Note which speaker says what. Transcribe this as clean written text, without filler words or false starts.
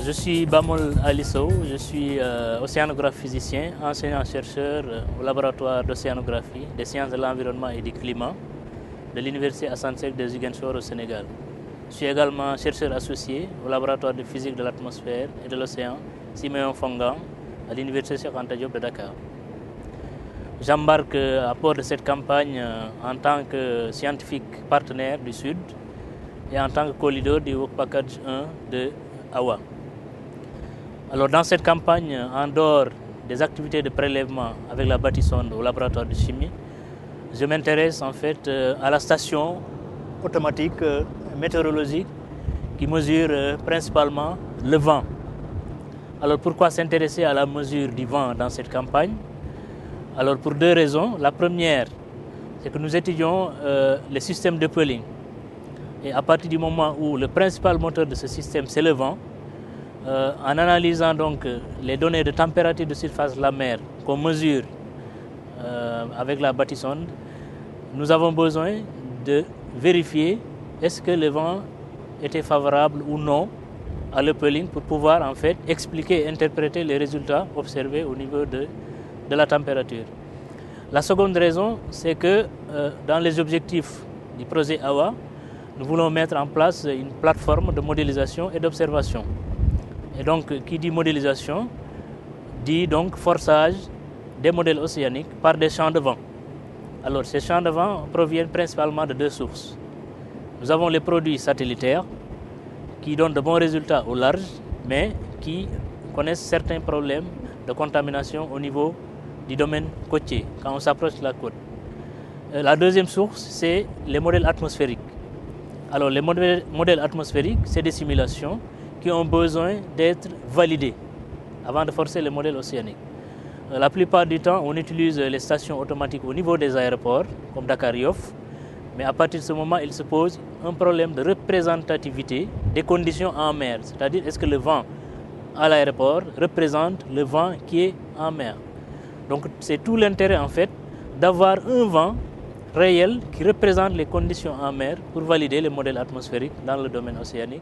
Speaker 1: Je suis Bamol Aliso, je suis océanographe physicien, enseignant-chercheur au laboratoire d'océanographie, des sciences de l'environnement et du climat de l'Université Assane Seck de Ziguinchor au Sénégal. Je suis également chercheur associé au laboratoire de physique de l'atmosphère et de l'océan Siméon Fongan à l'Université Cheikh Anta Diop de Dakar. J'embarque à bord de cette campagne en tant que scientifique partenaire du Sud et en tant que co-leader du Work Package 1 de AWA. Alors dans cette campagne, en dehors des activités de prélèvement avec la bâtissonde au laboratoire de chimie, je m'intéresse en fait à la station automatique météorologique qui mesure principalement le vent. Alors pourquoi s'intéresser à la mesure du vent dans cette campagne? Alors pour deux raisons. La première, c'est que nous étudions les systèmes de pooling. Et à partir du moment où le principal moteur de ce système c'est le vent, en analysant donc les données de température de surface de la mer qu'on mesure avec la bâtissonde, nous avons besoin de vérifier est-ce que le vent était favorable ou non à le pooling pour pouvoir en fait expliquer et interpréter les résultats observés au niveau de la température. La seconde raison, c'est que dans les objectifs du projet AWA, nous voulons mettre en place une plateforme de modélisation et d'observation. Et donc, qui dit modélisation, dit donc forçage des modèles océaniques par des champs de vent. Alors, ces champs de vent proviennent principalement de deux sources. Nous avons les produits satellitaires qui donnent de bons résultats au large, mais qui connaissent certains problèmes de contamination au niveau du domaine côtier, quand on s'approche de la côte. La deuxième source, c'est les modèles atmosphériques. Alors, les modèles atmosphériques, c'est des simulations qui ont besoin d'être validées avant de forcer les modèles océaniques. La plupart du temps, on utilise les stations automatiques au niveau des aéroports, comme Dakar Yoff, mais à partir de ce moment, il se pose un problème de représentativité des conditions en mer, c'est-à-dire est-ce que le vent à l'aéroport représente le vent qui est en mer. Donc c'est tout l'intérêt en fait d'avoir un vent réel qui représente les conditions en mer pour valider les modèles atmosphériques dans le domaine océanique.